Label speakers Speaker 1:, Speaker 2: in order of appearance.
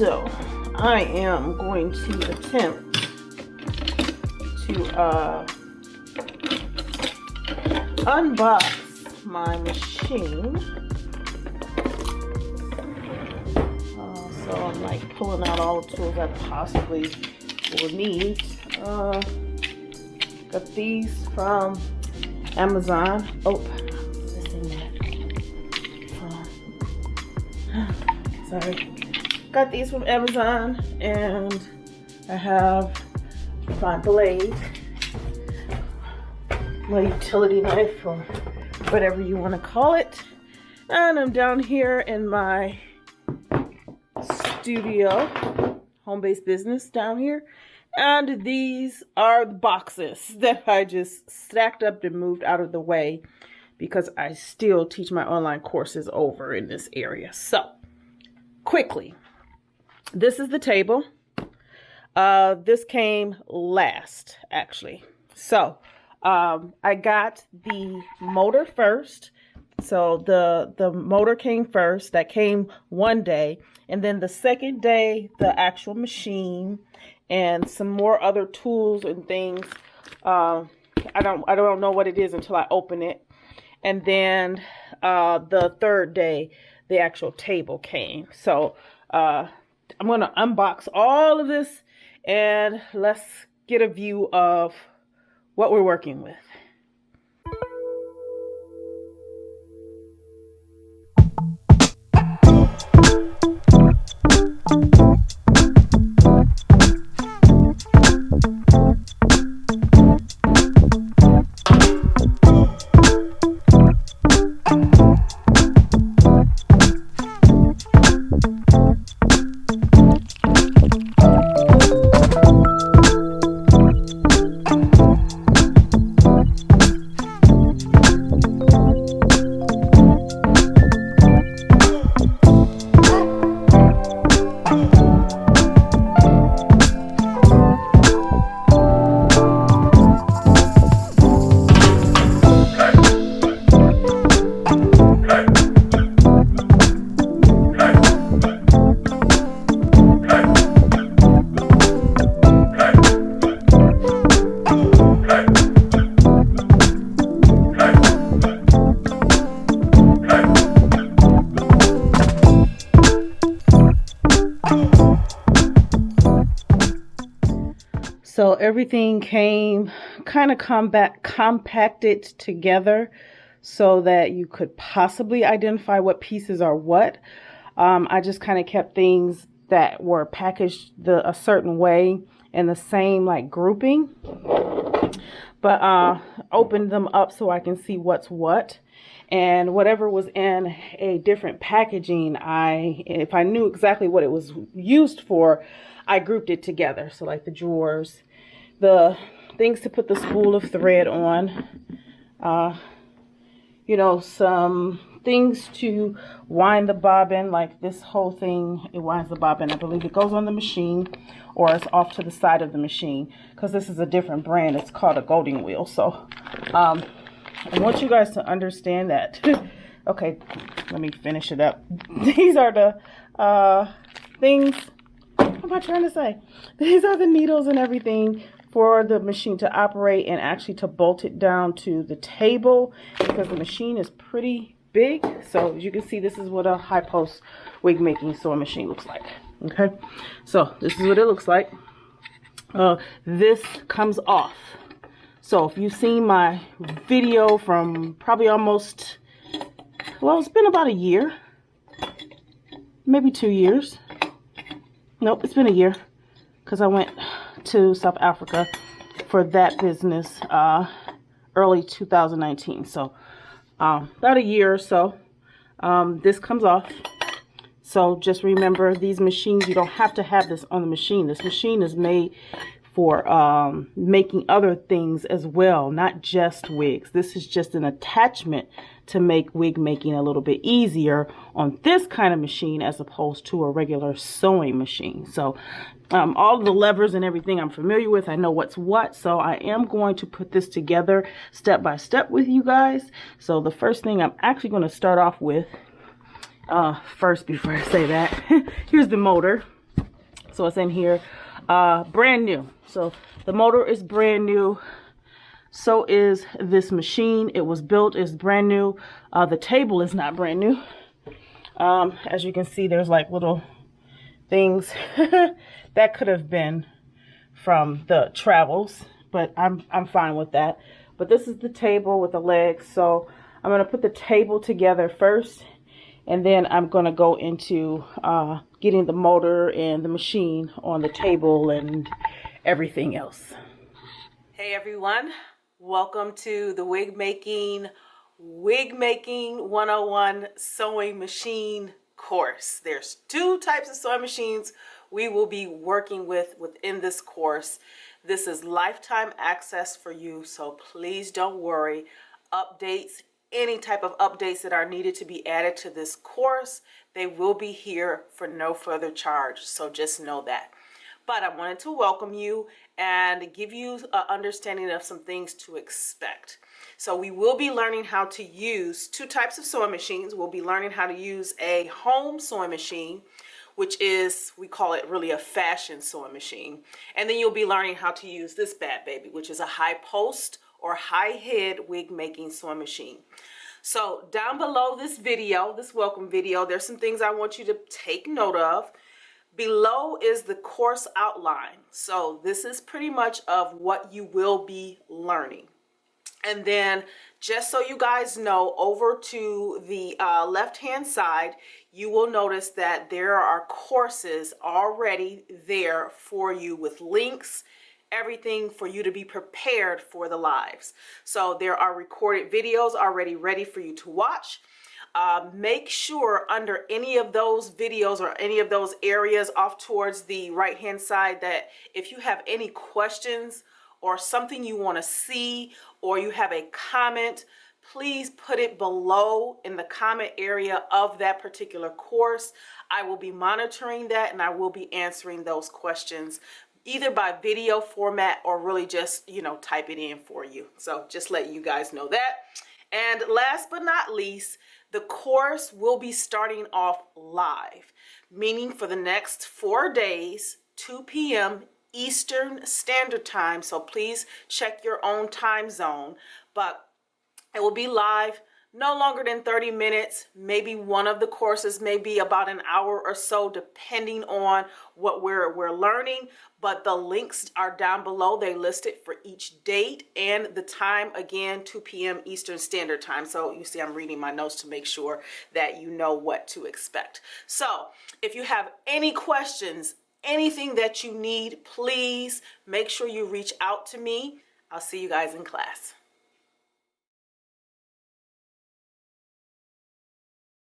Speaker 1: So I am going to attempt to unbox my machine. So I'm like pulling out all the tools I possibly will need. Got these from Amazon. Oh, sorry. Got these from Amazon, and I have my blade, my utility knife, or whatever you want to call it. And I'm down here in my studio, home-based business down here. And these are the boxes that I just stacked up and moved out of the way because I still teach my online courses over in this area. So, quickly, this is the table. This came last, actually. So, I got the motor first. So the motor came first. That came one day. And then the second day, the actual machine and some more other tools and things. I don't know what it is until I open it. And then the third day, the actual table came. So I'm going to unbox all of this and let's get a view of what we're working with. So everything came kind of compacted together so that you could possibly identify what pieces are what. I just kind of kept things that were packaged a certain way in the same like grouping, but opened them up so I can see what's what. And whatever was in a different packaging, if I knew exactly what it was used for, I grouped it together. So like the drawers, the things to put the spool of thread on, some things to wind the bobbin, like this whole thing, it winds the bobbin. I believe it goes on the machine or it's off to the side of the machine because this is a different brand. It's called a Golding Wheel. So I want you guys to understand that. Okay, let me finish it up. These are the things. What am I trying to say? These are the needles and everything for the machine to operate and actually to bolt it down to the table because the machine is pretty big. So as you can see, this is what a high post wig making sewing machine looks like. Okay, so this is what it looks like. This comes off. So if you've seen my video from probably almost, well, it's been about a year, maybe 2 years. Nope, it's been a year because I went to South Africa for that business early 2019. So about a year or so. This comes off. So just remember, these machines, you don't have to have this on the machine. This machine is made for making other things as well, not just wigs. This is just an attachment to make wig making a little bit easier on this kind of machine as opposed to a regular sewing machine. So all of the levers and everything I'm familiar with. I know what's what. So I am going to put this together step by step with you guys. So the first thing I'm actually going to start off with, first before I say that, here's the motor. So it's in here, brand new. So the motor is brand new. So is this machine. It was built, it's brand new. The table is not brand new. As you can see, there's like little things that could have been from the travels, but I'm fine with that. But this is the table with the legs. So I'm going to put the table together first, and then I'm going to go into getting the motor and the machine on the table and everything else. Hey everyone, welcome to the Wig Making 101 sewing machine course. There's 2 types of sewing machines we will be working with within this course. This is lifetime access for you, so please don't worry. Updates, any type of updates that are needed to be added to this course, they will be here for no further charge, so just know that. But I wanted to welcome you and give you an understanding of some things to expect. So we will be learning how to use 2 types of sewing machines. We'll be learning how to use a home sewing machine, which is, we call it really a fashion sewing machine. And then you'll be learning how to use this bad baby, which is a high post or high head wig making sewing machine. So down below this video, this welcome video, there's some things I want you to take note of. Below is the course outline. So this is pretty much of what you will be learning. And then just so you guys know, over to the left-hand side, you will notice that there are courses already there for you with links, everything for you to be prepared for the lives. So there are recorded videos already ready for you to watch. Make sure under any of those videos or any of those areas off towards the right-hand side that if you have any questions or something you want to see, or you have a comment, please put it below in the comment area of that particular course. I will be monitoring that and I will be answering those questions either by video format or really just, type it in for you. So just let you guys know that. And last but not least, the course will be starting off live, meaning for the next 4 days, 2 p.m. Eastern Standard Time, so please check your own time zone, but it will be live no longer than 30 minutes. Maybe one of the courses may be about an hour or so, depending on what we're learning, but the links are down below. They list it for each date and the time, again, 2 p.m. Eastern Standard Time. So you see I'm reading my notes to make sure that you know what to expect. So if you have any questions, anything that you need, please make sure you reach out to me. I'll see you guys in class.